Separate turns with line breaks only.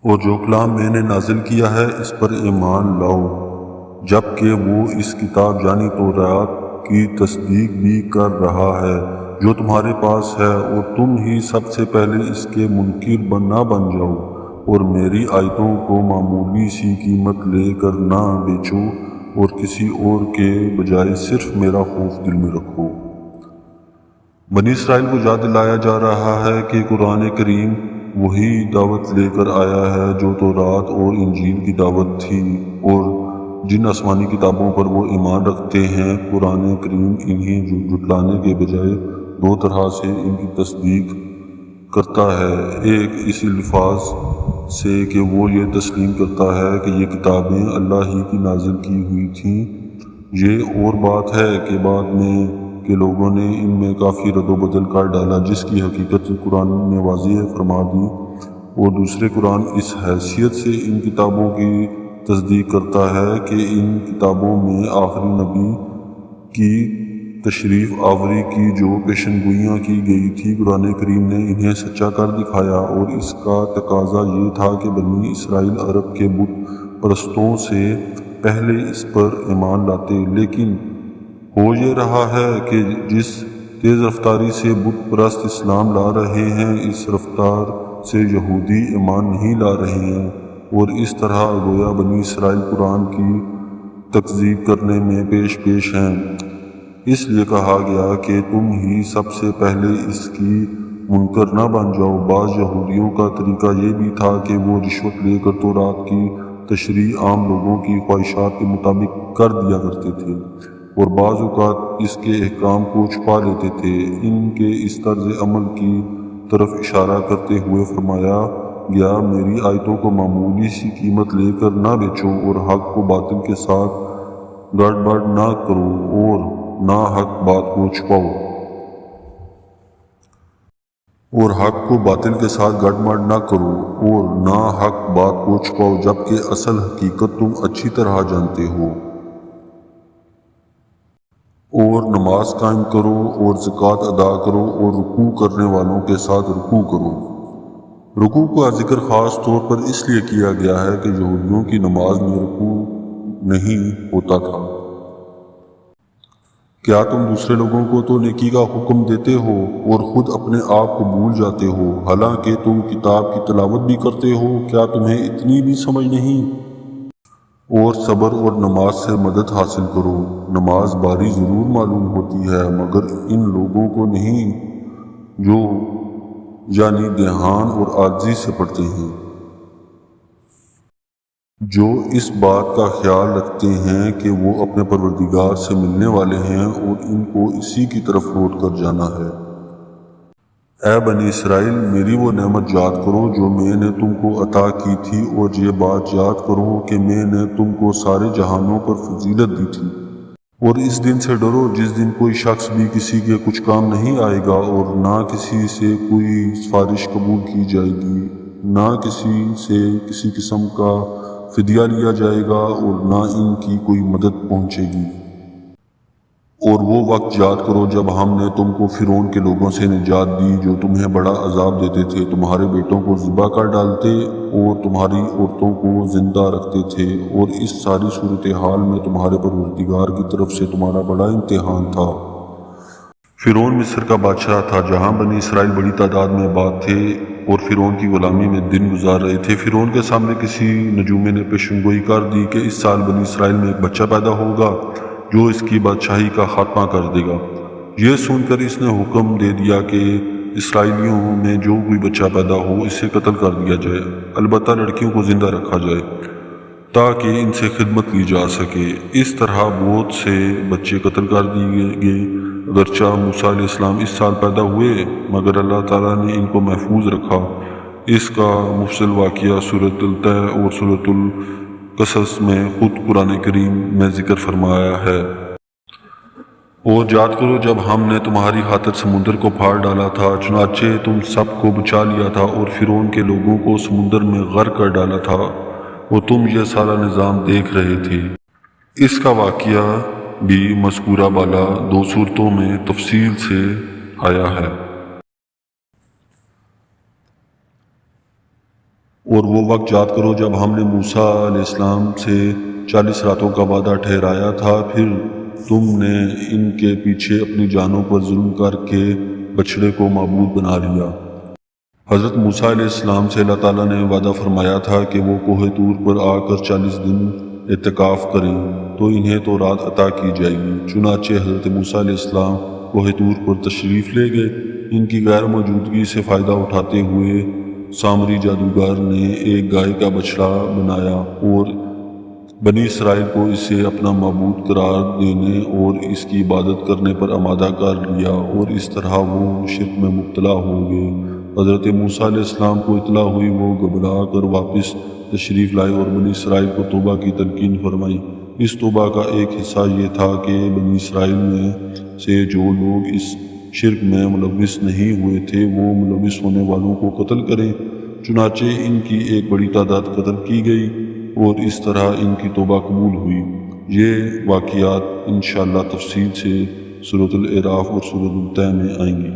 اور جو کلام میں نے نازل کیا ہے اس پر ایمان لاؤ، جبکہ وہ اس کتاب یعنی تورات کی تصدیق بھی کر رہا ہے جو تمہارے پاس ہے، اور تم ہی سب سے پہلے اس کے منکر نہ بن جاؤ، اور میری آیتوں کو معمولی سی قیمت لے کر نہ بیچو، اور کسی اور کے بجائے صرف میرا خوف دل میں رکھو۔ بنی اسرائیل کو یاد دلایا جا رہا ہے کہ قرآن کریم وہی دعوت لے کر آیا ہے جو تورات اور انجیل کی دعوت تھی، اور جن آسمانی کتابوں پر وہ ایمان رکھتے ہیں قرآن کریم انہیں جھٹلانے کے بجائے دو طرح سے ان کی تصدیق کرتا ہے۔ ایک اس الفاظ سے کہ وہ یہ تسلیم کرتا ہے کہ یہ کتابیں اللہ ہی کی نازل کی ہوئی تھیں۔ یہ اور بات ہے کہ بعد میں کہ لوگوں نے ان میں کافی رد و بدل کر ڈالا جس کی حقیقت قرآن نے واضح فرما دی، اور دوسرے قرآن اس حیثیت سے ان کتابوں کی تصدیق کرتا ہے کہ ان کتابوں میں آخری نبی کی تشریف آوری کی جو پیشن گوئیاں کی گئی تھی قرآن کریم نے انہیں سچا کر دکھایا، اور اس کا تقاضا یہ تھا کہ بنی اسرائیل عرب کے بت پرستوں سے پہلے اس پر ایمان لاتے، لیکن ہو یہ رہا ہے کہ جس تیز رفتاری سے بت پرست اسلام لا رہے ہیں اس رفتار سے یہودی ایمان نہیں لا رہے ہیں، اور اس طرح گویا بنی اسرائیل قرآن کی تکذیب کرنے میں پیش ہیں۔ اس لیے کہا گیا کہ تم ہی سب سے پہلے اس کی منکر نہ بن جاؤ۔ بعض یہودیوں کا طریقہ یہ بھی تھا کہ وہ رشوت لے کر تورات کی تشریح عام لوگوں کی خواہشات کے مطابق کر دیا کرتے تھے، اور بعض اوقات اس کے احکام کو چھپا لیتے تھے۔ ان کے اس طرز عمل کی طرف اشارہ کرتے ہوئے فرمایا گیا میری آیتوں کو معمولی سی قیمت لے کر نہ بیچو، اور حق کو باطل کے ساتھ گڑبڑ نہ کرو، اور نہ حق بات کو چھپاؤ، اور حق کو باطل کے ساتھ گڑبڑ نہ کرو، اور نہ حق بات کو چھپاؤ، جبکہ اصل حقیقت تم اچھی طرح جانتے ہو۔ اور نماز قائم کرو اور زکوٰۃ ادا کرو، اور رکوع کرنے والوں کے ساتھ رکوع کرو۔ رکوع کا ذکر خاص طور پر اس لیے کیا گیا ہے کہ یہودیوں کی نماز میں رکوع نہیں ہوتا تھا۔ کیا تم دوسرے لوگوں کو تو نیکی کا حکم دیتے ہو اور خود اپنے آپ کو بھول جاتے ہو، حالانکہ تم کتاب کی تلاوت بھی کرتے ہو؟ کیا تمہیں اتنی بھی سمجھ نہیں؟ اور صبر اور نماز سے مدد حاصل کرو۔ نماز باری ضرور معلوم ہوتی ہے مگر ان لوگوں کو نہیں جو یعنی دھیان اور عاجزی سے پڑھتے ہیں، جو اس بات کا خیال رکھتے ہیں کہ وہ اپنے پروردگار سے ملنے والے ہیں اور ان کو اسی کی طرف لوٹ کر جانا ہے۔ اے بنی اسرائیل، میری وہ نعمت یاد کرو جو میں نے تم کو عطا کی تھی، اور یہ بات یاد کرو کہ میں نے تم کو سارے جہانوں پر فضیلت دی تھی۔ اور اس دن سے ڈرو جس دن کوئی شخص بھی کسی کے کچھ کام نہیں آئے گا، اور نہ کسی سے کوئی سفارش قبول کی جائے گی، نہ کسی سے کسی قسم کا فدیہ لیا جائے گا، اور نہ ان کی کوئی مدد پہنچے گی۔ اور وہ وقت یاد کرو جب ہم نے تم کو فرعون کے لوگوں سے نجات دی جو تمہیں بڑا عذاب دیتے تھے، تمہارے بیٹوں کو ذبح کر ڈالتے اور تمہاری عورتوں کو زندہ رکھتے تھے، اور اس ساری صورتحال میں تمہارے پروردگار کی طرف سے تمہارا بڑا امتحان تھا۔ فرعون مصر کا بادشاہ تھا جہاں بنی اسرائیل بڑی تعداد میں آباد تھے اور فرعون کی غلامی میں دن گزار رہے تھے۔ فرعون کے سامنے کسی نجومی نے پیشن گوئی کر دی کہ اس سال بنی اسرائیل میں ایک بچہ پیدا ہوگا جو اس کی بادشاہی کا خاتمہ کر دے گا۔ یہ سن کر اس نے حکم دے دیا کہ اسرائیلیوں میں جو کوئی بچہ پیدا ہو اسے قتل کر دیا جائے، البتہ لڑکیوں کو زندہ رکھا جائے تاکہ ان سے خدمت لی جا سکے۔ اس طرح بہت سے بچے قتل کر دیے گئے، اگرچہ موسیٰ علیہ السلام اس سال پیدا ہوئے مگر اللہ تعالیٰ نے ان کو محفوظ رکھا۔ اس کا مفصل واقعہ سورۃ الطے اور سورۃ القصص میں خود قرآن کریم میں ذکر فرمایا ہے۔ اور یاد کرو جب ہم نے تمہاری خاطر سمندر کو پھاڑ ڈالا تھا، چنانچہ تم سب کو بچا لیا تھا اور فرعون کے لوگوں کو سمندر میں غرق کر ڈالا تھا، اور تم یہ سارا نظام دیکھ رہے تھے۔ اس کا واقعہ بھی مذکورہ بالا دو صورتوں میں تفصیل سے آیا ہے۔ اور وہ وقت یاد کرو جب ہم نے موسیٰ علیہ السلام سے 40 راتوں کا وعدہ ٹھہرایا تھا، پھر تم نے ان کے پیچھے اپنی جانوں پر ظلم کر کے بچڑے کو معبود بنا لیا۔ حضرت موسیٰ علیہ السلام سے اللہ تعالیٰ نے وعدہ فرمایا تھا کہ وہ کوہ طور پر آ کر 40 دن اعتکاف کریں تو انہیں تورات عطا کی جائے گی۔ چنانچہ حضرت موسیٰ علیہ السلام کوہ طور پر تشریف لے گئے۔ ان کی غیر موجودگی سے فائدہ اٹھاتے ہوئے سامری جادوگر نے ایک گائے کا بچڑا بنایا اور بنی اسرائیل کو اسے اپنا معبود قرار دینے اور اس کی عبادت کرنے پر آمادہ کر لیا، اور اس طرح وہ شرک میں مبتلا ہو گئے۔ حضرت موسیٰ علیہ السلام کو اطلاع ہوئی، وہ گھبرا کر واپس تشریف لائے اور بنی اسرائیل کو توبہ کی تلقین فرمائی۔ اس توبہ کا ایک حصہ یہ تھا کہ بنی اسرائیل میں سے جو لوگ اس شرک میں ملوث نہیں ہوئے تھے وہ ملوث ہونے والوں کو قتل کریں۔ چنانچہ ان کی ایک بڑی تعداد قتل کی گئی اور اس طرح ان کی توبہ قبول ہوئی۔ یہ واقعات انشاءاللہ تفصیل سے سورۃ الاعراف اور سورۃ الطے میں آئیں گی۔